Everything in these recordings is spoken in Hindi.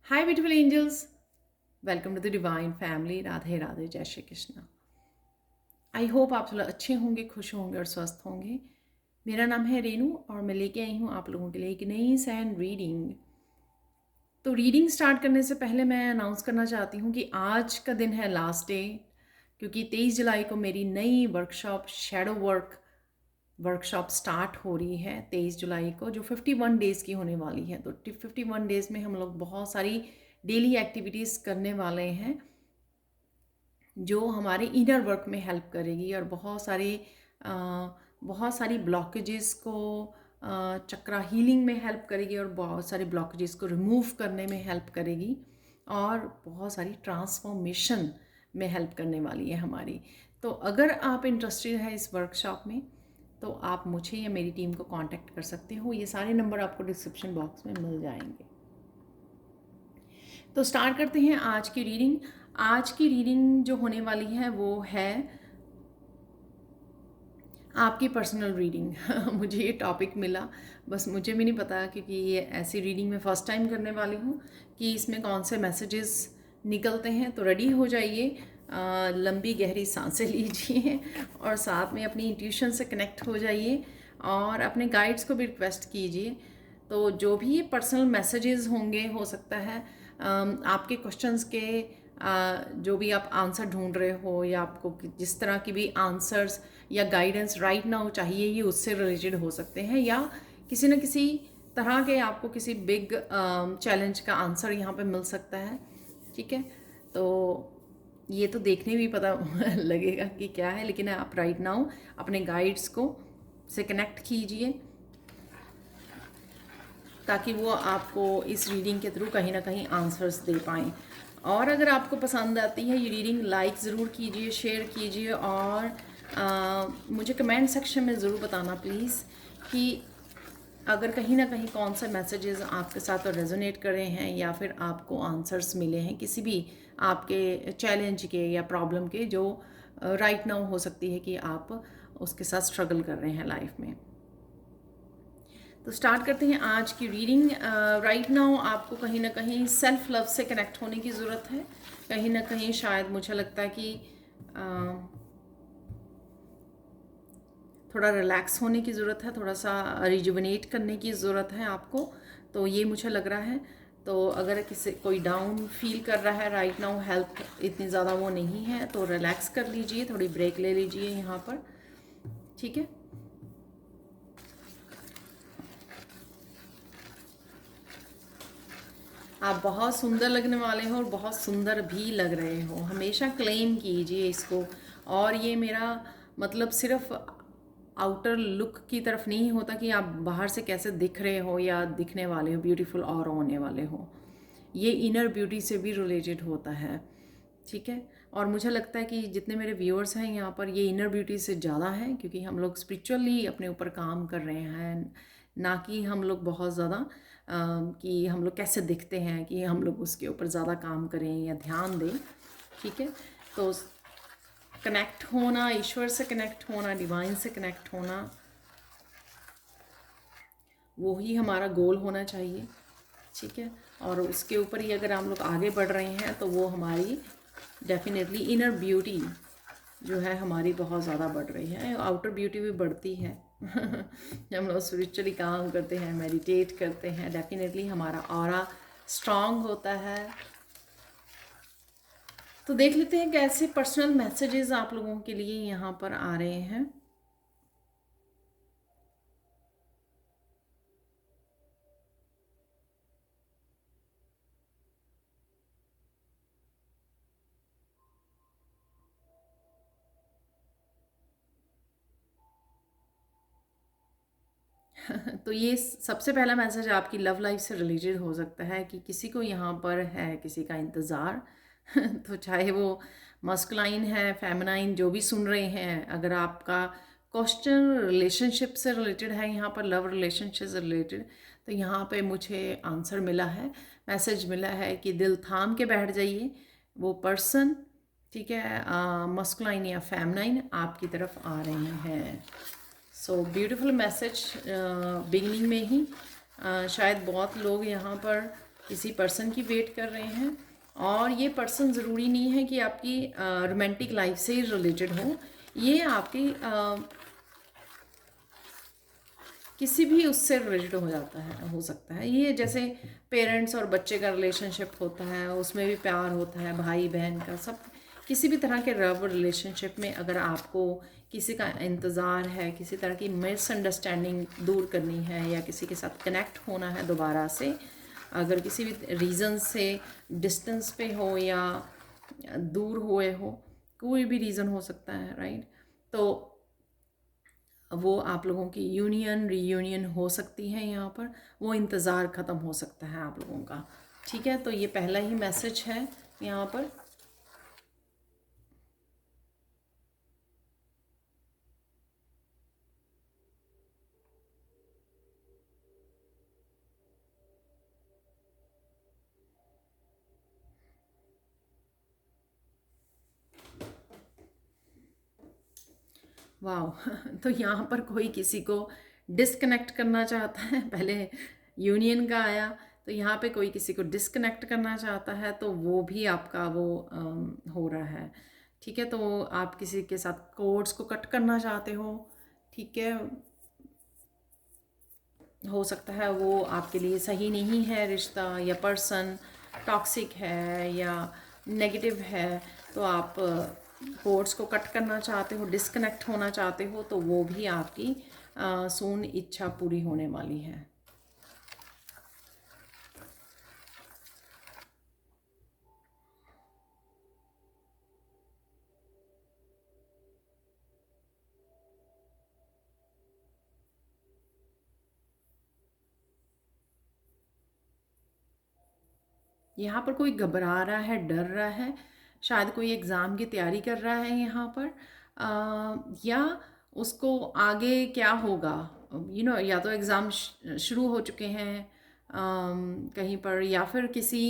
Hi, beautiful angels. Welcome to the Divine Family. Radhe Radhe, जय श्री कृष्ण। आई होप आप सब अच्छे होंगे, खुश होंगे और स्वस्थ होंगे। मेरा नाम है रेनू और मैं लेके आई हूँ आप लोगों के लिए एक नई सैन रीडिंग। तो रीडिंग स्टार्ट करने से पहले मैं अनाउंस करना चाहती हूँ कि आज का दिन है लास्ट डे, क्योंकि 23 जुलाई को मेरी नई वर्कशॉप शैडो वर्कशॉप स्टार्ट हो रही है 23 जुलाई को, जो 51 डेज़ की होने वाली है। तो 51 डेज़ में हम लोग बहुत सारी डेली एक्टिविटीज़ करने वाले हैं जो हमारे इनर वर्क में हेल्प करेगी और बहुत सारी ब्लॉकेजेस को चक्रा हीलिंग में हेल्प करेगी और बहुत सारे ब्लॉकेजेस को रिमूव करने में हेल्प करेगी और बहुत सारी ट्रांसफॉर्मेशन में हेल्प करने वाली है हमारी। तो अगर आप इंटरेस्टेड है इस वर्कशॉप में तो आप मुझे या मेरी टीम को कांटेक्ट कर सकते हो। ये सारे नंबर आपको डिस्क्रिप्शन बॉक्स में मिल जाएंगे। तो स्टार्ट करते हैं आज की रीडिंग। आज की रीडिंग जो होने वाली है वो है आपकी पर्सनल रीडिंग। मुझे ये टॉपिक मिला, बस मुझे भी नहीं पता, क्योंकि ये ऐसी रीडिंग मैं फ़र्स्ट टाइम करने वाली हूँ कि इसमें कौन से मैसेजेस निकलते हैं। तो रेडी हो जाइए, लंबी गहरी सांसें लीजिए और साथ में अपनी इंट्यूशन से कनेक्ट हो जाइए और अपने गाइड्स को भी रिक्वेस्ट कीजिए। तो जो भी पर्सनल मैसेजेस होंगे, हो सकता है आपके क्वेश्चंस के जो भी आप आंसर ढूंढ रहे हो या आपको जिस तरह की भी आंसर्स या गाइडेंस राइट नाउ चाहिए, ये उससे रिलेटेड हो सकते हैं, या किसी न किसी तरह के आपको किसी बिग चैलेंज का आंसर यहाँ पे मिल सकता है। ठीक है, तो ये तो देखने भी पता लगेगा कि क्या है, लेकिन आप राइट नाउ अपने गाइड्स को से कनेक्ट कीजिए ताकि वो आपको इस रीडिंग के थ्रू कहीं ना कहीं आंसर्स दे पाएँ। और अगर आपको पसंद आती है ये रीडिंग, लाइक ज़रूर कीजिए, शेयर कीजिए और मुझे कमेंट सेक्शन में ज़रूर बताना प्लीज़ कि अगर कहीं ना कहीं कौन से मैसेजेस आपके साथ रेजोनेट कर रहे हैं या फिर आपको आंसर्स मिले हैं किसी भी आपके चैलेंज के या प्रॉब्लम के, जो राइट नाउ हो सकती है कि आप उसके साथ स्ट्रगल कर रहे हैं लाइफ में। तो स्टार्ट करते हैं आज की रीडिंग। राइट नाउ आपको कहीं ना कहीं सेल्फ लव से कनेक्ट होने की ज़रूरत है। कहीं ना कहीं शायद मुझे लगता है कि थोड़ा रिलैक्स होने की ज़रूरत है, थोड़ा सा रिजुवनेट करने की ज़रूरत है आपको। तो ये मुझे लग रहा है। तो अगर किसी कोई डाउन फील कर रहा है राइट नाउ, हेल्थ इतनी ज़्यादा वो नहीं है, तो रिलैक्स कर लीजिए, थोड़ी ब्रेक ले लीजिए यहाँ पर। ठीक है, आप बहुत सुंदर लगने वाले हो और बहुत सुंदर भी लग रहे हो। हमेशा क्लेम कीजिए इसको। और ये मेरा मतलब सिर्फ आउटर लुक की तरफ नहीं होता कि आप बाहर से कैसे दिख रहे हो या दिखने वाले हो, ब्यूटीफुल और होने वाले हो। ये इनर ब्यूटी से भी रिलेटेड होता है। ठीक है, और मुझे लगता है कि जितने मेरे व्यूअर्स हैं यहाँ पर, ये इनर ब्यूटी से ज़्यादा है, क्योंकि हम लोग स्पिरिचुअली अपने ऊपर काम कर रहे हैं, ना कि हम लोग बहुत ज़्यादा कि हम लोग कैसे दिखते हैं कि हम लोग उसके ऊपर ज़्यादा काम करें या ध्यान दें। ठीक है, तो कनेक्ट होना, ईश्वर से कनेक्ट होना, डिवाइन से कनेक्ट होना, वो ही हमारा गोल होना चाहिए। ठीक है, और उसके ऊपर ही अगर हम लोग आगे बढ़ रहे हैं तो वो हमारी डेफिनेटली इनर ब्यूटी जो है हमारी बहुत ज़्यादा बढ़ रही है। आउटर ब्यूटी भी बढ़ती है जब हम लोग स्पिरिचुअली काम करते हैं, मेडिटेट करते हैं, डेफिनेटली हमारा ऑरा स्ट्रांग होता है। तो देख लेते हैं कैसे पर्सनल मैसेजेस आप लोगों के लिए यहाँ पर आ रहे हैं। तो ये सबसे पहला मैसेज आपकी लव लाइफ से रिलेटेड हो सकता है कि किसी को यहाँ पर है किसी का इंतज़ार। तो चाहे वो मस्कुलाइन है, फेमिनाइन, जो भी सुन रहे हैं, अगर आपका क्वेश्चन रिलेशनशिप से रिलेटेड है, यहाँ पर लव रिलेशनशिप से रिलेटेड, तो यहाँ पे मुझे आंसर मिला है, मैसेज मिला है कि दिल थाम के बैठ जाइए। वो पर्सन, ठीक है, मस्कुलाइन या फेमिनाइन आपकी तरफ आ रहे हैं। सो ब्यूटीफुल मैसेज बिगिनिंग में ही। शायद बहुत लोग यहाँ पर किसी पर्सन की वेट कर रहे हैं। और ये पर्सन ज़रूरी नहीं है कि आपकी रोमांटिक लाइफ से ही रिलेटेड हो, ये आपकी किसी भी उससे रिलेटेड हो जाता है, हो सकता है। ये जैसे पेरेंट्स और बच्चे का रिलेशनशिप होता है, उसमें भी प्यार होता है, भाई बहन का, सब किसी भी तरह के लव रिलेशनशिप में अगर आपको किसी का इंतज़ार है, किसी तरह की मिसअंडरस्टैंडिंग दूर करनी है या किसी के साथ कनेक्ट होना है दोबारा से, अगर किसी भी रीज़न से डिस्टेंस पे हो या दूर हुए हो, कोई भी रीज़न हो सकता है, राइट। तो वो आप लोगों की यूनियन रीयूनियन हो सकती है यहाँ पर, वो इंतज़ार ख़त्म हो सकता है आप लोगों का। ठीक है, तो ये पहला ही मैसेज है यहाँ पर। वाह तो यहाँ पर कोई किसी को डिस्कनेक्ट करना चाहता है, पहले यूनियन का आया, तो यहाँ पे कोई किसी को डिस्कनेक्ट करना चाहता है, तो वो भी आपका वो हो रहा है। ठीक है, तो आप किसी के साथ कोड्स को कट करना चाहते हो। ठीक है, हो सकता है वो आपके लिए सही नहीं है रिश्ता, या पर्सन टॉक्सिक है या नेगेटिव है, तो आप कोर्ड्स को कट करना चाहते हो, डिस्कनेक्ट होना चाहते हो, तो वो भी आपकी सून इच्छा पूरी होने वाली है। यहाँ पर कोई घबरा रहा है, डर रहा है, शायद कोई एग्ज़ाम की तैयारी कर रहा है यहाँ पर, या उसको आगे क्या होगा, या तो एग्ज़ाम शुरू हो चुके हैं कहीं पर, या फिर किसी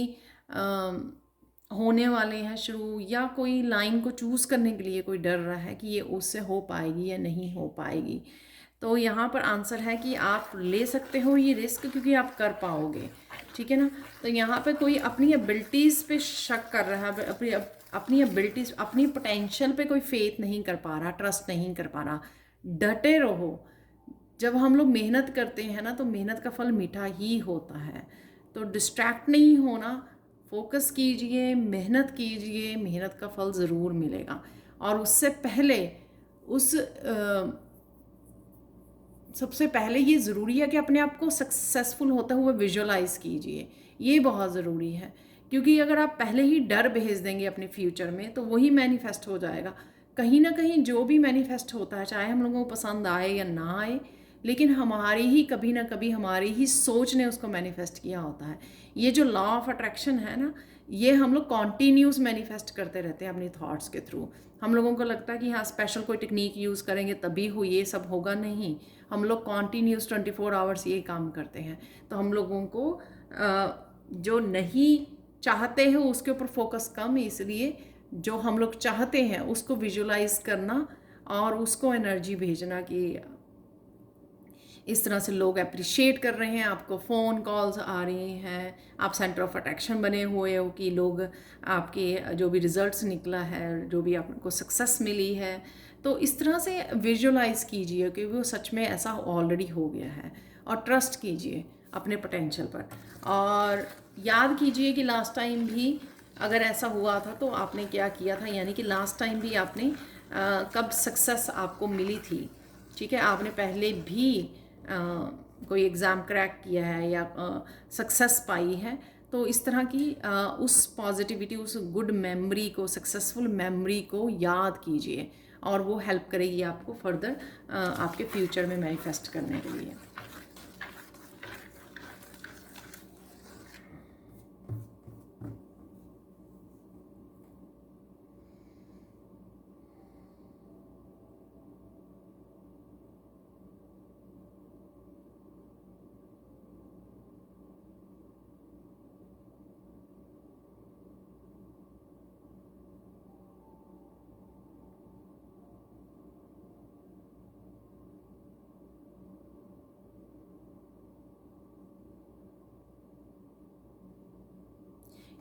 होने वाले हैं शुरू, या कोई लाइन को चूज़ करने के लिए कोई डर रहा है कि ये उससे हो पाएगी या नहीं हो पाएगी। तो यहाँ पर आंसर है कि आप ले सकते हो ये रिस्क, क्योंकि आप कर पाओगे। ठीक है ना, तो यहाँ पे कोई अपनी एबिलिटीज़ पे शक कर रहा है, अपनी एबिलिटीज़, अपनी पोटेंशियल पे कोई फेथ नहीं कर पा रहा, ट्रस्ट नहीं कर पा रहा। डटे रहो। जब हम लोग मेहनत करते हैं ना, तो मेहनत का फल मीठा ही होता है। तो डिस्ट्रैक्ट नहीं होना, फोकस कीजिए, मेहनत कीजिए, मेहनत का फल ज़रूर मिलेगा। और उससे पहले उस सबसे पहले ये ज़रूरी है कि अपने आप को सक्सेसफुल होते हुए विजुअलाइज़ कीजिए, ये बहुत ज़रूरी है। क्योंकि अगर आप पहले ही डर भेज देंगे अपने फ्यूचर में, तो वही मैनिफेस्ट हो जाएगा। कहीं ना कहीं जो भी मैनिफेस्ट होता है, चाहे हम लोगों को पसंद आए या ना आए, लेकिन हमारी ही कभी ना कभी हमारी ही सोच ने उसको मैनिफेस्ट किया होता है। ये जो लॉ ऑफ अट्रैक्शन है ना, ये हम लोग कॉन्टीन्यूस मैनिफेस्ट करते रहते हैं अपनी थॉट्स के थ्रू। हम लोगों को लगता है कि हाँ स्पेशल कोई टेक्निक यूज़ करेंगे तभी हो, ये सब होगा नहीं। हम लोग कॉन्टीन्यूस 24 आवर्स ये काम करते हैं। तो हम लोगों को जो नहीं चाहते हैं उसके ऊपर फोकस कम, इसलिए जो हम लोग चाहते हैं उसको विजुलाइज करना और उसको एनर्जी भेजना कि इस तरह से लोग अप्रिशिएट कर रहे हैं आपको, फ़ोन कॉल्स आ रही हैं, आप सेंटर ऑफ अट्रैक्शन बने हुए हो कि लोग आपके जो भी रिजल्ट्स निकला है, जो भी आपको सक्सेस मिली है, तो इस तरह से विजुअलाइज कीजिए कि वो सच में ऐसा ऑलरेडी हो गया है। और ट्रस्ट कीजिए अपने पोटेंशियल पर, और याद कीजिए कि लास्ट टाइम भी अगर ऐसा हुआ था तो आपने क्या किया था, यानी कि लास्ट टाइम भी आपने कब सक्सेस आपको मिली थी। ठीक है, आपने पहले भी कोई एग्ज़ाम क्रैक किया है या सक्सेस पाई है, तो इस तरह की उस पॉजिटिविटी, उस गुड मेमोरी को, सक्सेसफुल मेमोरी को याद कीजिए, और वो हेल्प करेगी आपको फर्दर आपके फ्यूचर में मैनिफेस्ट करने के लिए।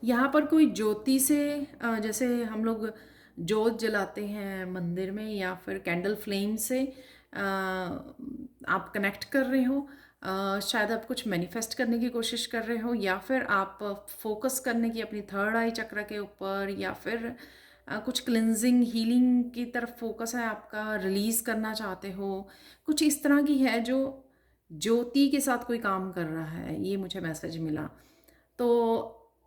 यहाँ पर कोई ज्योति से जैसे हम लोग जोत जलाते हैं मंदिर में या फिर कैंडल फ्लेम से आप कनेक्ट कर रहे हो। शायद आप कुछ मैनिफेस्ट करने की कोशिश कर रहे हो, या फिर आप फोकस करने की अपनी थर्ड आई चक्र के ऊपर, या फिर कुछ क्लिनजिंग हीलिंग की तरफ फोकस है आपका, रिलीज़ करना चाहते हो। कुछ इस तरह की है जो ज्योति के साथ कोई काम कर रहा है, ये मुझे मैसेज मिला। तो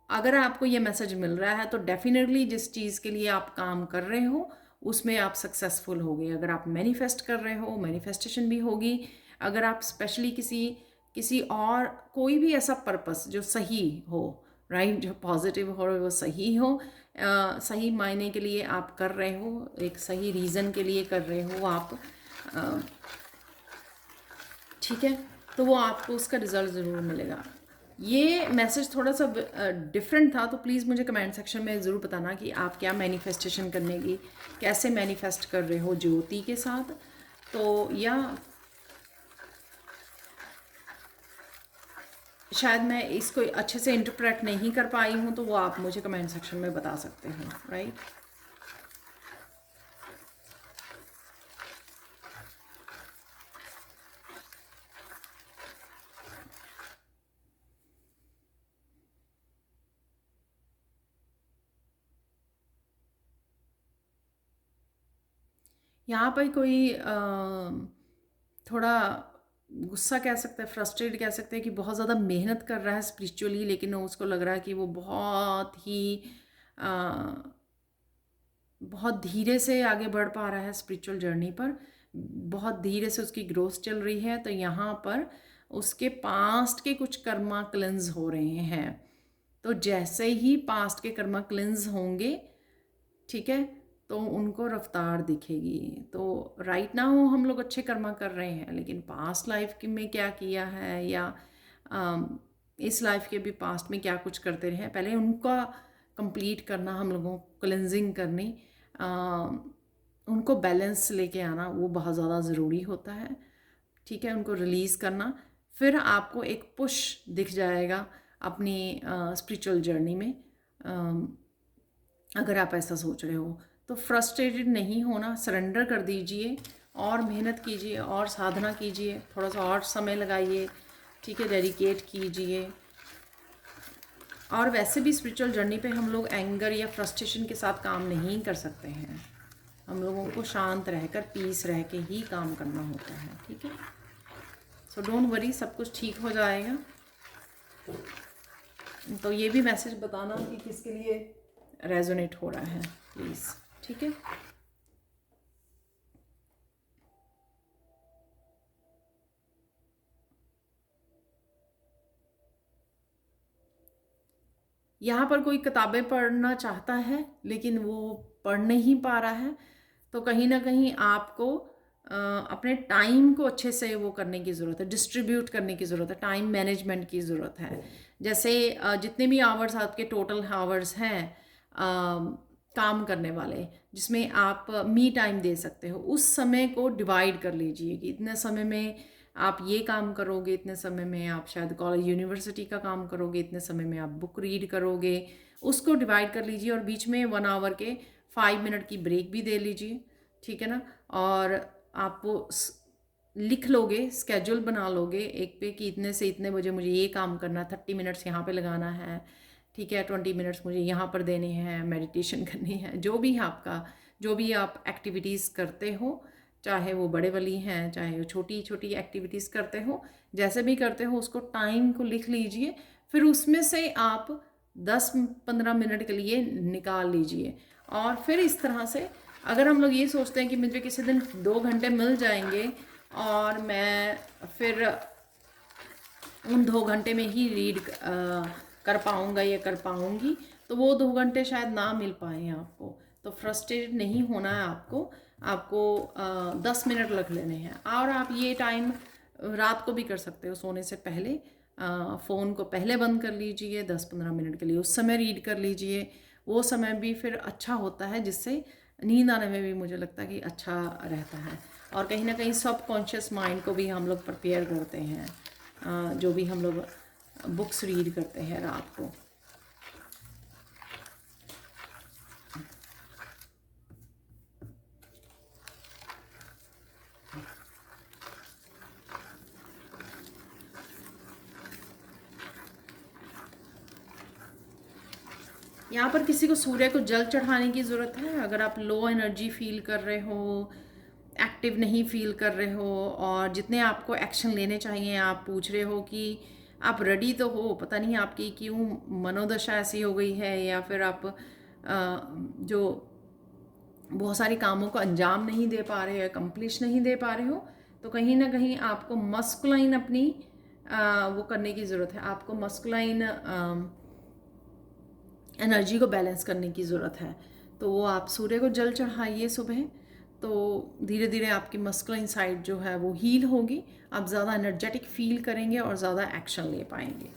अगर आपको ये मैसेज मिल रहा है तो डेफिनेटली जिस चीज़ के लिए आप काम कर रहे हो उसमें आप सक्सेसफुल होगे। अगर आप मैनिफेस्ट कर रहे हो, मैनिफेस्टेशन भी होगी। अगर आप स्पेशली किसी और कोई भी ऐसा पर्पस जो सही हो, राइट, जो पॉजिटिव हो, वो सही हो, सही मायने के लिए आप कर रहे हो, एक सही रीज़न के लिए कर रहे हो आप, ठीक है, तो वो आपको उसका रिज़ल्ट ज़रूर मिलेगा। ये मैसेज थोड़ा सा डिफरेंट था, तो प्लीज़ मुझे कमेंट सेक्शन में ज़रूर बताना कि आप क्या मैनिफेस्टेशन करने की, कैसे मैनिफेस्ट कर रहे हो ज्योति के साथ। तो या शायद मैं इसको अच्छे से इंटरप्रेट नहीं कर पाई हूँ, तो वो आप मुझे कमेंट सेक्शन में बता सकते हैं, राइट। यहाँ पर कोई थोड़ा गुस्सा कह सकते हैं, फ्रस्ट्रेट कह सकते हैं कि बहुत ज़्यादा मेहनत कर रहा है स्पिरिचुअली, लेकिन उसको लग रहा है कि वो बहुत धीरे से आगे बढ़ पा रहा है स्पिरिचुअल जर्नी पर, बहुत धीरे से उसकी ग्रोथ चल रही है। तो यहाँ पर उसके पास्ट के कुछ कर्मा क्लेंस हो रहे हैं। तो जैसे ही पास्ट के कर्मा क्लेंस होंगे, ठीक है, तो उनको रफ्तार दिखेगी। तो राइट नाउ हम लोग अच्छे कर्मा कर रहे हैं, लेकिन पास्ट लाइफ में क्या किया है, या इस लाइफ के भी पास्ट में क्या कुछ करते रहे, पहले उनका कंप्लीट करना, हम लोगों को क्लेंजिंग करनी, उनको बैलेंस लेके आना, वो बहुत ज़्यादा ज़रूरी होता है, ठीक है, उनको रिलीज़ करना। फिर आपको एक पुश दिख जाएगा अपनी स्पिरिचुअल जर्नी में। अगर आप ऐसा सोच रहे हो तो फ्रस्ट्रेटेड नहीं होना, सरेंडर कर दीजिए और मेहनत कीजिए और साधना कीजिए, थोड़ा सा और समय लगाइए, ठीक है, डेडिकेट कीजिए। और वैसे भी स्पिरिचुअल जर्नी पे हम लोग एंगर या फ्रस्ट्रेशन के साथ काम नहीं कर सकते हैं, हम लोगों को शांत रहकर, पीस रह के ही काम करना होता है, ठीक है। सो डोंट वरी, सब कुछ ठीक हो जाएगा। तो ये भी मैसेज बताना कि किसके लिए रेजोनेट हो रहा है, प्लीज़, ठीक है। यहाँ पर कोई किताबें पढ़ना चाहता है लेकिन वो पढ़ नहीं पा रहा है, तो कहीं ना कहीं आपको अपने टाइम को अच्छे से वो करने की ज़रूरत है, डिस्ट्रीब्यूट करने की ज़रूरत है, टाइम मैनेजमेंट की ज़रूरत है। जैसे जितने भी आवर्स आपके टोटल आवर्स हैं काम करने वाले, जिसमें आप मी टाइम दे सकते हो, उस समय को डिवाइड कर लीजिए कि इतने समय में आप ये काम करोगे, इतने समय में आप शायद कॉलेज यूनिवर्सिटी का काम करोगे, इतने समय में आप बुक रीड करोगे, उसको डिवाइड कर लीजिए। और बीच में 1 आवर के 5 मिनट की ब्रेक भी दे लीजिए, ठीक है ना। और आप वो लिख लोगे, स्केड्यूल बना लोगे एक पे कि इतने से इतने बजे मुझे ये काम करना, 30 मिनट्स यहाँ पे लगाना है, ठीक है, 20 मिनट्स मुझे यहाँ पर देने हैं, मेडिटेशन करनी है, जो भी आपका, जो भी आप एक्टिविटीज़ करते हो, चाहे वो बड़े वाली हैं, चाहे वो छोटी छोटी एक्टिविटीज़ करते हो, जैसे भी करते हो उसको टाइम को लिख लीजिए। फिर उसमें से आप 10-15 मिनट के लिए निकाल लीजिए। और फिर इस तरह से अगर हम लोग ये सोचते हैं कि मुझे किसी दिन 2 घंटे मिल जाएंगे और मैं फिर उन 2 घंटे में ही रीड कर पाऊँगा या कर पाऊँगी, तो वो 2 घंटे शायद ना मिल पाए आपको। तो फ्रस्ट्रेटेड नहीं होना है आपको 10 मिनट रख लेने हैं। और आप ये टाइम रात को भी कर सकते हो, सोने से पहले फ़ोन को पहले बंद कर लीजिए, 10-15 मिनट के लिए उस समय रीड कर लीजिए। वो समय भी फिर अच्छा होता है, जिससे नींद आने में भी मुझे लगता है कि अच्छा रहता है। और कहीं ना कहीं सबकॉन्शियस माइंड को भी हम लोग प्रिपेयर करते हैं जो भी हम लोग बुक्स रीड करते हैं रात को। यहाँ पर किसी को सूर्य को जल चढ़ाने की ज़रूरत है। अगर आप लो एनर्जी फील कर रहे हो, एक्टिव नहीं फील कर रहे हो, और जितने आपको एक्शन लेने चाहिए आप पूछ रहे हो कि आप रेडी तो हो, पता नहीं आपकी क्यों मनोदशा ऐसी हो गई है, या फिर आप जो बहुत सारे कामों को अंजाम नहीं दे पा रहे हो, कंप्लीट नहीं दे पा रहे हो, तो कहीं ना कहीं आपको मस्कुलाइन अपनी वो करने की ज़रूरत है। आपको मस्कुलाइन एनर्जी को बैलेंस करने की ज़रूरत है। तो वो आप सूर्य को जल चढ़ाइए सुबह, तो धीरे धीरे आपकी मस्कुलाइन साइड जो है वो हील होगी, आप ज़्यादा एनर्जेटिक फील करेंगे और ज़्यादा एक्शन ले पाएंगे,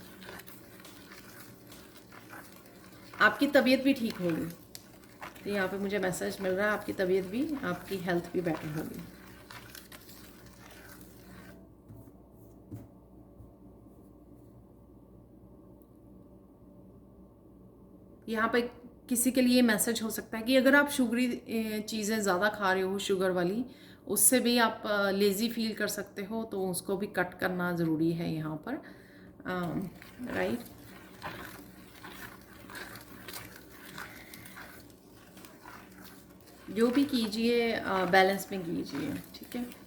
आपकी तबीयत भी ठीक होगी। तो यहाँ पे मुझे मैसेज मिल रहा है आपकी तबीयत भी, आपकी हेल्थ भी बेटर होगी। यहाँ पे किसी के लिए मैसेज हो सकता है कि अगर आप शुगरी चीज़ें ज़्यादा खा रहे हो, शुगर वाली, उससे भी आप लेज़ी फील कर सकते हो, तो उसको भी कट करना ज़रूरी है यहाँ पर, राइट। जो भी कीजिए बैलेंस में कीजिए, ठीक है।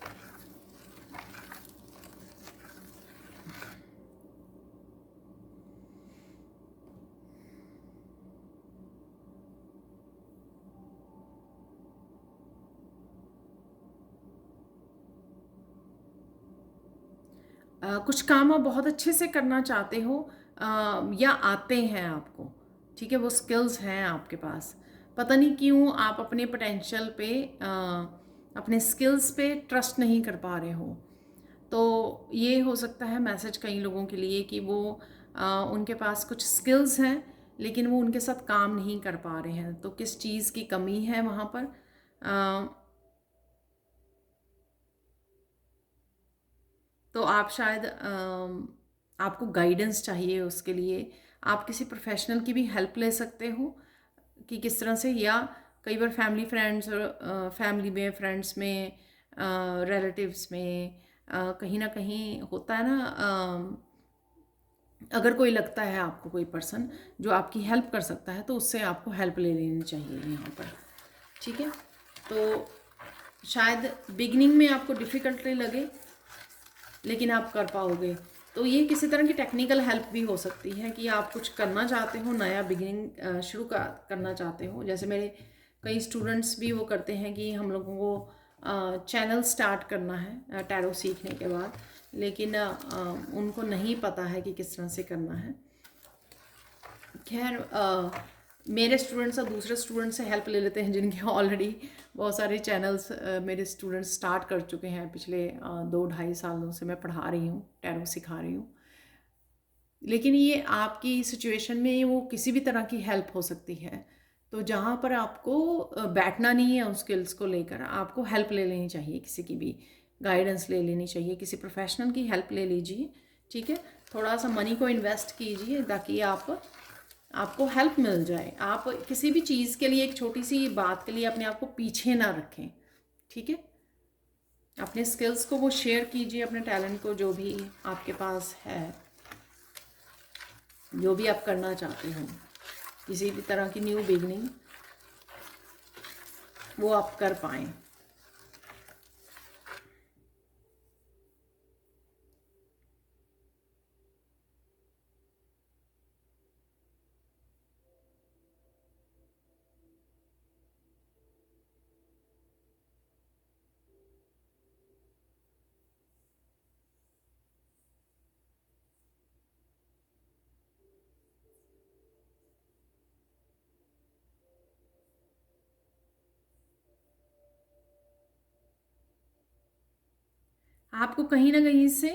कुछ काम आप बहुत अच्छे से करना चाहते हो, या आते हैं आपको, ठीक है, वो स्किल्स हैं आपके पास, पता नहीं क्यों आप अपने पोटेंशियल पे, अपने स्किल्स पे ट्रस्ट नहीं कर पा रहे हो। तो ये हो सकता है मैसेज कई लोगों के लिए कि वो उनके पास कुछ स्किल्स हैं, लेकिन वो उनके साथ काम नहीं कर पा रहे हैं। तो किस चीज़ की कमी है वहाँ पर, तो आप शायद आपको गाइडेंस चाहिए उसके लिए, आप किसी प्रोफेशनल की भी हेल्प ले सकते हो कि किस तरह से, या कई बार फैमिली फ्रेंड्स, फैमिली में, फ्रेंड्स में, रिलेटिव्स में, कहीं ना कहीं होता है ना, अगर कोई लगता है आपको कोई पर्सन जो आपकी हेल्प कर सकता है, तो उससे आपको हेल्प ले लेनी चाहिए यहाँ पर, ठीक है। तो शायद बिगनिंग में आपको डिफ़िकल्टी लगे, लेकिन आप कर पाओगे। तो ये किसी तरह की टेक्निकल हेल्प भी हो सकती है कि आप कुछ करना चाहते हो, नया बिगिनिंग शुरू करना चाहते हो। जैसे मेरे कई स्टूडेंट्स भी वो करते हैं कि हम लोगों को चैनल स्टार्ट करना है टैरो सीखने के बाद, लेकिन उनको नहीं पता है कि किस तरह से करना है। खैर, मेरे स्टूडेंट्स और दूसरे स्टूडेंट से हेल्प ले लेते हैं जिनके ऑलरेडी बहुत सारे चैनल्स मेरे स्टूडेंट्स स्टार्ट कर चुके हैं। पिछले 2-2.5 सालों से मैं पढ़ा रही हूँ, टैरो सिखा रही हूँ। लेकिन ये आपकी सिचुएशन में वो किसी भी तरह की हेल्प हो सकती है। तो जहाँ पर आपको बैठना नहीं है उस स्किल्स को लेकर, आपको हेल्प ले लेनी चाहिए, किसी की भी गाइडेंस ले लेनी चाहिए, किसी प्रोफेशनल की हेल्प ले लीजिए, ठीक है। थोड़ा सा मनी को इन्वेस्ट कीजिए ताकि आपको हेल्प मिल जाए। आप किसी भी चीज़ के लिए, एक छोटी सी बात के लिए अपने आप को पीछे ना रखें, ठीक है। अपने स्किल्स को वो शेयर कीजिए, अपने टैलेंट को, जो भी आपके पास है, जो भी आप करना चाहते हो, किसी भी तरह की न्यू बिगनिंग, वो आप कर पाएँ। आपको कहीं ना कहीं से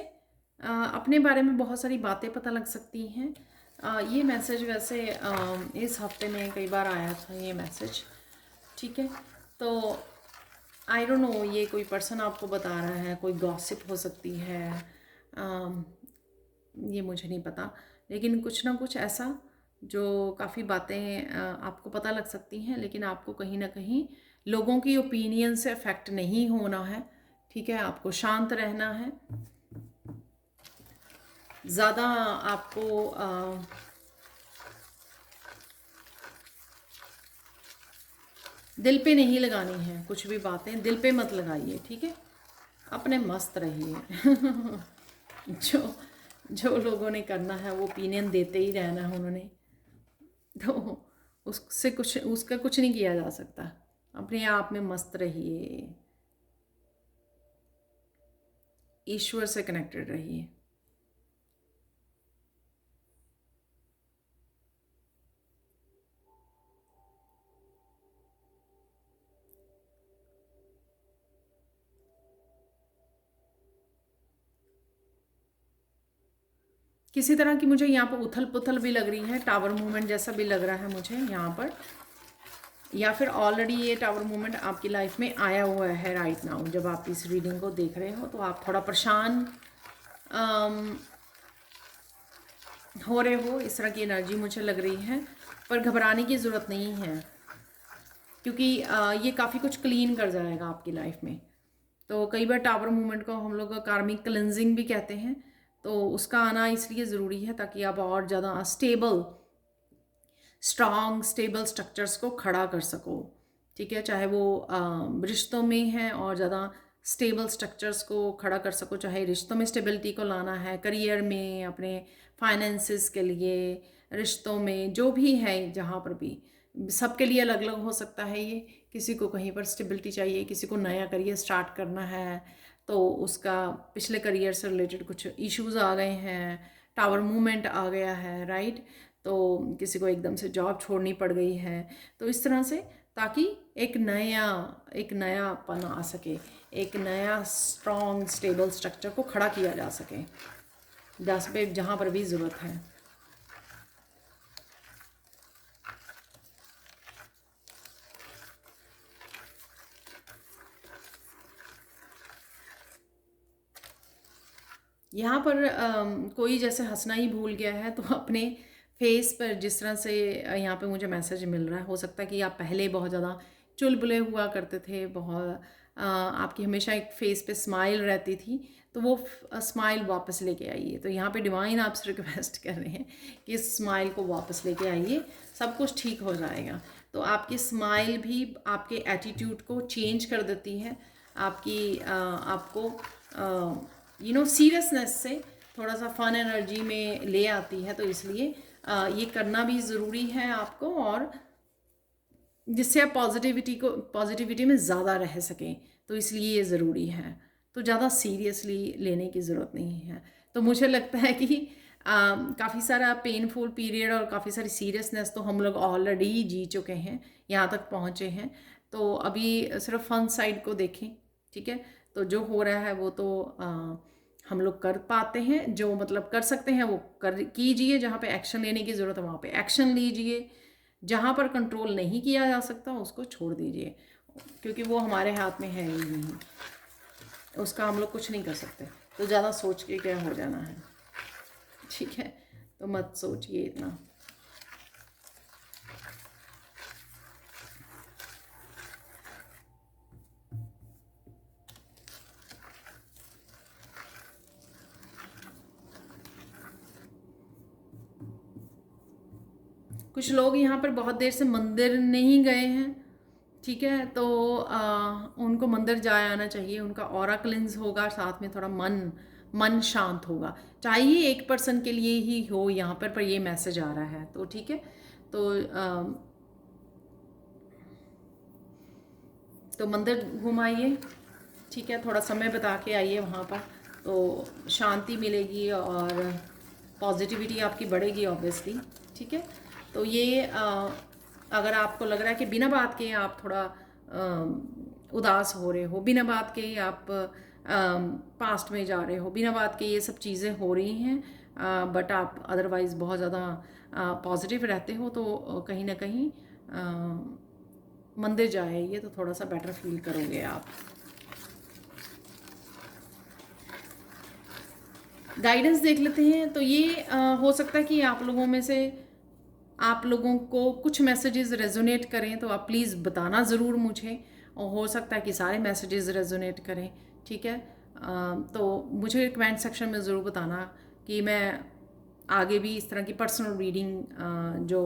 अपने बारे में बहुत सारी बातें पता लग सकती हैं। ये मैसेज वैसे इस हफ्ते में कई बार आया था ये मैसेज, ठीक है। तो आई डोंट नो, ये कोई पर्सन आपको बता रहा है, कोई गॉसिप हो सकती है, ये मुझे नहीं पता, लेकिन कुछ ना कुछ ऐसा जो काफ़ी बातें आपको पता लग सकती हैं, लेकिन आपको कहीं ना कहीं लोगों की ओपिनियन से अफेक्ट नहीं होना है, ठीक है। आपको शांत रहना है, ज़्यादा आपको दिल पे नहीं लगानी है कुछ भी बातें, दिल पे मत लगाइए, ठीक है। अपने मस्त रहिए। जो जो लोगों ने करना है वो ओपिनियन देते ही रहना है उन्होंने, तो उससे कुछ, उसका कुछ नहीं किया जा सकता। अपने आप में मस्त रहिए, ईश्वर से कनेक्टेड रहिए। किसी तरह की मुझे यहाँ पर उथल पुथल भी लग रही है, टावर मूवमेंट जैसा भी लग रहा है मुझे यहाँ पर, या फिर ऑलरेडी ये टावर मूवमेंट आपकी लाइफ में आया हुआ है राइट नाउ। जब आप इस रीडिंग को देख रहे हो तो आप थोड़ा परेशान हो रहे हो, इस तरह की एनर्जी मुझे लग रही है। पर घबराने की ज़रूरत नहीं है, क्योंकि ये काफ़ी कुछ क्लीन कर जाएगा आपकी लाइफ में। तो कई बार टावर मूवमेंट को हम लोग कार्मिक क्लेंजिंग भी कहते हैं, तो उसका आना इसलिए ज़रूरी है ताकि आप और ज़्यादा स्ट्रॉन्ग स्टेबल स्ट्रक्चर्स को खड़ा कर सको, ठीक है। चाहे वो रिश्तों में है और ज़्यादा स्टेबल स्ट्रक्चर्स को खड़ा कर सको, चाहे रिश्तों में स्टेबिलिटी को लाना है, करियर में, अपने फाइनेंसिस के लिए, रिश्तों में जो भी है, जहाँ पर भी, सबके लिए अलग अलग हो सकता है ये। किसी को कहीं पर स्टेबिलिटी चाहिए, किसी को नया करियर स्टार्ट करना है, तो उसका पिछले करियर से रिलेटेड कुछ इश्यूज आ गए हैं, टावर मूवमेंट आ गया है, राइट। तो किसी को एकदम से जॉब छोड़नी पड़ गई है, तो इस तरह से, ताकि एक नयापन आ सके, एक नया स्ट्रॉन्ग स्टेबल स्ट्रक्चर को खड़ा किया जा सके जहाँ पर भी ज़रूरत है। यहाँ पर कोई जैसे हंसना ही भूल गया है, तो अपने फेस पर जिस तरह से यहाँ पे मुझे मैसेज मिल रहा है, हो सकता है कि आप पहले बहुत ज़्यादा चुलबुले हुआ करते थे, बहुत आपकी हमेशा एक फेस पे स्माइल रहती थी, तो वो स्माइल वापस लेके आइए। तो यहाँ पे डिवाइन आपसे रिक्वेस्ट कर रहे हैं कि इस स्माइल को वापस लेके आइए, सब कुछ ठीक हो जाएगा। तो आपकी स्माइल भी आपके एटीट्यूड को चेंज कर देती है, आपकी आपको सीरियसनेस से थोड़ा सा फन एनर्जी में ले आती है। तो इसलिए ये करना भी ज़रूरी है आपको, और जिससे आप पॉजिटिविटी में ज़्यादा रह सकें, तो इसलिए ये ज़रूरी है। तो ज़्यादा सीरियसली लेने की ज़रूरत नहीं है। तो मुझे लगता है कि काफ़ी सारा पेनफुल पीरियड और काफ़ी सारी सीरियसनेस तो हम लोग ऑलरेडी जी चुके हैं, यहाँ तक पहुँचे हैं। तो अभी सिर्फ फन साइड को देखें, ठीक है। तो जो हो रहा है वो तो हम लोग कर पाते हैं, जो मतलब कर सकते हैं वो कर कीजिए। जहाँ पे एक्शन लेने की ज़रूरत है वहाँ पे एक्शन लीजिए, जहाँ पर कंट्रोल नहीं किया जा सकता उसको छोड़ दीजिए, क्योंकि वो हमारे हाथ में है ही नहीं, उसका हम लोग कुछ नहीं कर सकते। तो ज़्यादा सोच के क्या हो जाना है, ठीक है। तो मत सोचिए इतना। कुछ लोग यहाँ पर बहुत देर से मंदिर नहीं गए हैं, ठीक है। तो उनको मंदिर जाए आना चाहिए, उनका ऑरा क्लिंस होगा, साथ में थोड़ा मन शांत होगा। चाहिए एक पर्सन के लिए ही हो यहाँ पर ये मैसेज आ रहा है, तो ठीक है। तो मंदिर घुमाइए, ठीक है, थोड़ा समय बिता के आइए वहाँ पर, तो शांति मिलेगी और पॉजिटिविटी आपकी बढ़ेगी ऑब्वियसली, ठीक है। तो ये अगर आपको लग रहा है कि बिना बात के आप थोड़ा उदास हो रहे हो, बिना बात के आप पास्ट में जा रहे हो, बिना बात के ये सब चीज़ें हो रही हैं, बट आप अदरवाइज़ बहुत ज़्यादा पॉजिटिव रहते हो, तो कहीं ना कहीं मंदिर जाइए तो थोड़ा सा बेटर फील करोगे आप। गाइडेंस देख लेते हैं। तो ये हो सकता है कि आप लोगों को कुछ मैसेजेस रेजोनेट करें, तो आप प्लीज़ बताना ज़रूर मुझे, और हो सकता है कि सारे मैसेजेस रेजोनेट करें, ठीक है। तो मुझे कमेंट सेक्शन में ज़रूर बताना कि मैं आगे भी इस तरह की पर्सनल रीडिंग जो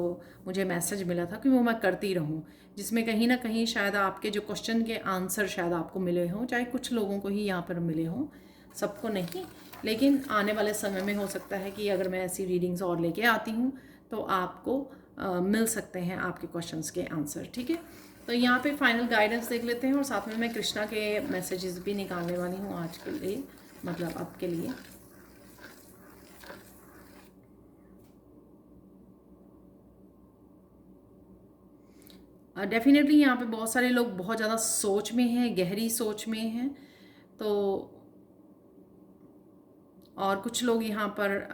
मुझे मैसेज मिला था कि वो मैं करती रहूं, जिसमें कहीं ना कहीं शायद आपके जो क्वेश्चन के आंसर शायद आपको मिले हों, चाहे कुछ लोगों को ही यहाँ पर मिले हों, सबको नहीं, लेकिन आने वाले समय में हो सकता है कि अगर मैं ऐसी रीडिंग्स और लेके आती हूँ तो आपको मिल सकते हैं आपके क्वेश्चंस के आंसर। ठीक है, तो यहाँ पे फाइनल गाइडेंस देख लेते हैं और साथ में मैं कृष्णा के मैसेजेस भी निकालने वाली हूँ आज के लिए, मतलब आपके लिए। डेफिनेटली यहाँ पे बहुत सारे लोग बहुत ज़्यादा सोच में हैं, गहरी सोच में हैं, तो और कुछ लोग यहाँ पर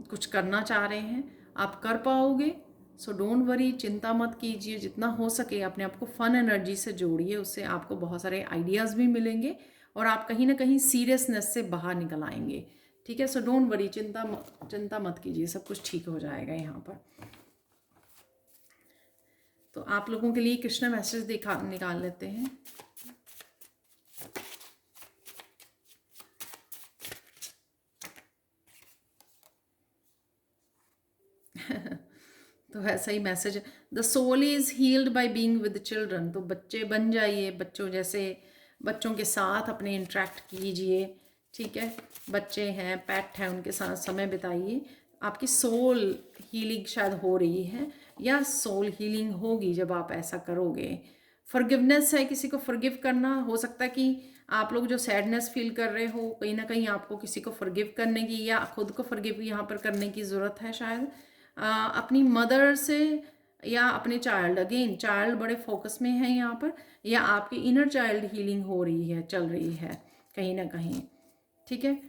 कुछ करना चाह रहे हैं, आप कर पाओगे। सो डोंट वरी, चिंता मत कीजिए, जितना हो सके अपने आप को फन एनर्जी से जोड़िए, उससे आपको बहुत सारे आइडियाज़ भी मिलेंगे और आप कहीं ना कहीं सीरियसनेस से बाहर निकल आएंगे। ठीक है, सो डोंट वरी, चिंता मत कीजिए, सब कुछ ठीक हो जाएगा यहाँ पर। तो आप लोगों के लिए कृष्णा मैसेज निकाल लेते हैं। तो ऐसा ही message, the soul is healed by being with children. तो बच्चे बन जाइए, बच्चों जैसे, बच्चों के साथ अपने इंटरेक्ट कीजिए। ठीक है, बच्चे हैं, पेट हैं, उनके साथ समय बिताइए। आपकी सोल हीलिंग शायद हो रही है, या सोल हीलिंग होगी जब आप ऐसा करोगे। फॉरगिवनेस है, किसी को फॉरगिव करना। हो सकता है कि आप लोग जो सैडनेस फील कर रहे हो, कहीं ना कहीं आपको किसी को फॉरगिव करने की या खुद को फॉरगिव यहाँ पर करने की ज़रूरत है शायद। अपनी मदर से या अपने चाइल्ड, अगेन चाइल्ड बड़े फोकस में है यहाँ पर, या आपकी इनर चाइल्ड हीलिंग हो रही है, चल रही है कहीं ना कहीं। ठीक है,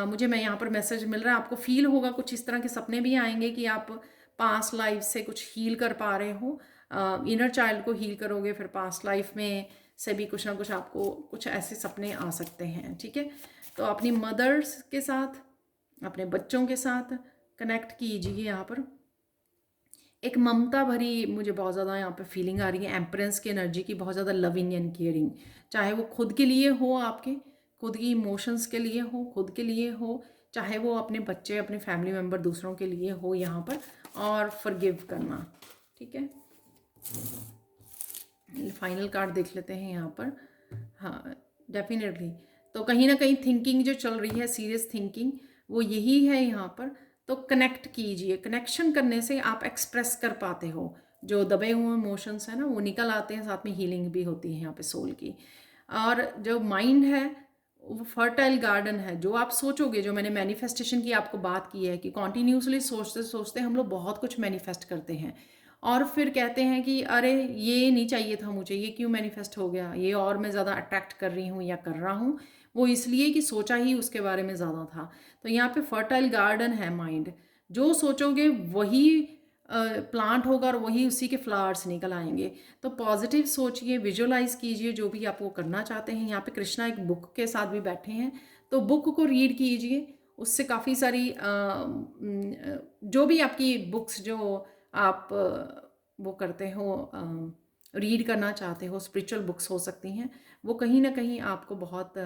मुझे मैं यहाँ पर मैसेज मिल रहा है, आपको फील होगा, कुछ इस तरह के सपने भी आएंगे कि आप पास्ट लाइफ से कुछ हील कर पा रहे हो, इनर चाइल्ड को हील करोगे, फिर पास्ट लाइफ में से भी कुछ ना कुछ आपको कुछ ऐसे सपने आ सकते हैं। ठीक है, तो अपनी मदर्स के साथ, अपने बच्चों के साथ कनेक्ट कीजिए। यहाँ पर एक ममता भरी मुझे बहुत ज़्यादा यहाँ पे फीलिंग आ रही है, एम्प्रेंस की एनर्जी की, बहुत ज़्यादा लविंग एंड केयरिंग, चाहे वो खुद के लिए हो, आपके खुद की इमोशंस के लिए हो, खुद के लिए हो, चाहे वो अपने बच्चे, अपने फैमिली मेम्बर, दूसरों के लिए हो यहाँ पर, और फॉरगिव करना। ठीक है, फाइनल कार्ड देख लेते हैं यहाँ पर। हाँ, डेफिनेटली, तो कहीं ना कहीं थिंकिंग जो चल रही है, सीरियस थिंकिंग, वो यही है यहाँ पर। तो कनेक्ट कीजिए, कनेक्शन करने से आप एक्सप्रेस कर पाते हो, जो दबे हुए इमोशंस हैं ना, वो निकल आते हैं, साथ में हीलिंग भी होती है यहाँ पे सोल की। और जो माइंड है वो फर्टाइल गार्डन है, जो आप सोचोगे, जो मैंने मैनिफेस्टेशन की आपको बात की है कि कॉन्टीन्यूसली सोचते सोचते हम लोग बहुत कुछ मैनिफेस्ट करते हैं, और फिर कहते हैं कि अरे ये नहीं चाहिए था मुझे, ये क्यों मैनिफेस्ट हो गया, ये और मैं ज़्यादा अट्रैक्ट कर रही हूँ या कर रहा हूँ, वो इसलिए कि सोचा ही उसके बारे में ज़्यादा था। तो यहाँ पे फर्टाइल गार्डन है माइंड, जो सोचोगे वही प्लांट होगा और वही उसी के फ्लावर्स निकल आएंगे। तो पॉजिटिव सोचिए, विजुअलाइज कीजिए जो भी आप वो करना चाहते हैं। यहाँ पे कृष्णा एक बुक के साथ भी बैठे हैं, तो बुक को रीड कीजिए, उससे काफ़ी सारी जो भी आपकी बुक्स जो आप वो करते हो, रीड करना चाहते हो, स्पिरिचुअल बुक्स हो सकती हैं, वो कहीं ना कहीं आपको बहुत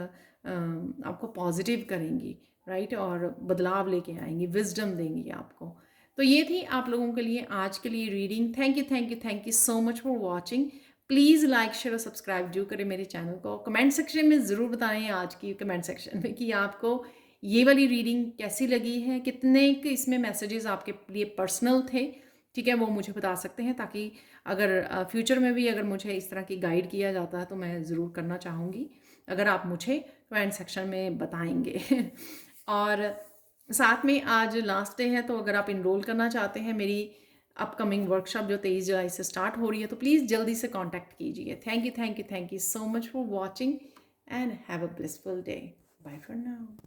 आपको पॉजिटिव करेंगी, राइट, और बदलाव लेके आएंगी, विजडम देंगी आपको। तो ये थी आप लोगों के लिए आज के लिए reading. Thank you so much for watching. Please like, share और सब्सक्राइब जरूर करें मेरे चैनल को। कमेंट सेक्शन में ज़रूर बताएं, आज की कमेंट सेक्शन में, कि आपको ये वाली रीडिंग कैसी लगी है, कितने इसमें मैसेजेस आपके लिए पर्सनल थे। ठीक है, वो मुझे बता सकते हैं, ताकि अगर फ्यूचर में भी अगर मुझे इस तरह की गाइड किया जाता है तो मैं ज़रूर करना चाहूँगी, अगर आप मुझे कमेंट सेक्शन में बताएंगे। और साथ में आज लास्ट डे है, तो अगर आप इनरोल करना चाहते हैं मेरी अपकमिंग वर्कशॉप जो 23 जुलाई से स्टार्ट हो रही है, तो प्लीज़ जल्दी से कांटेक्ट कीजिए। Thank you so much for watching and have a blissful day. Bye for now.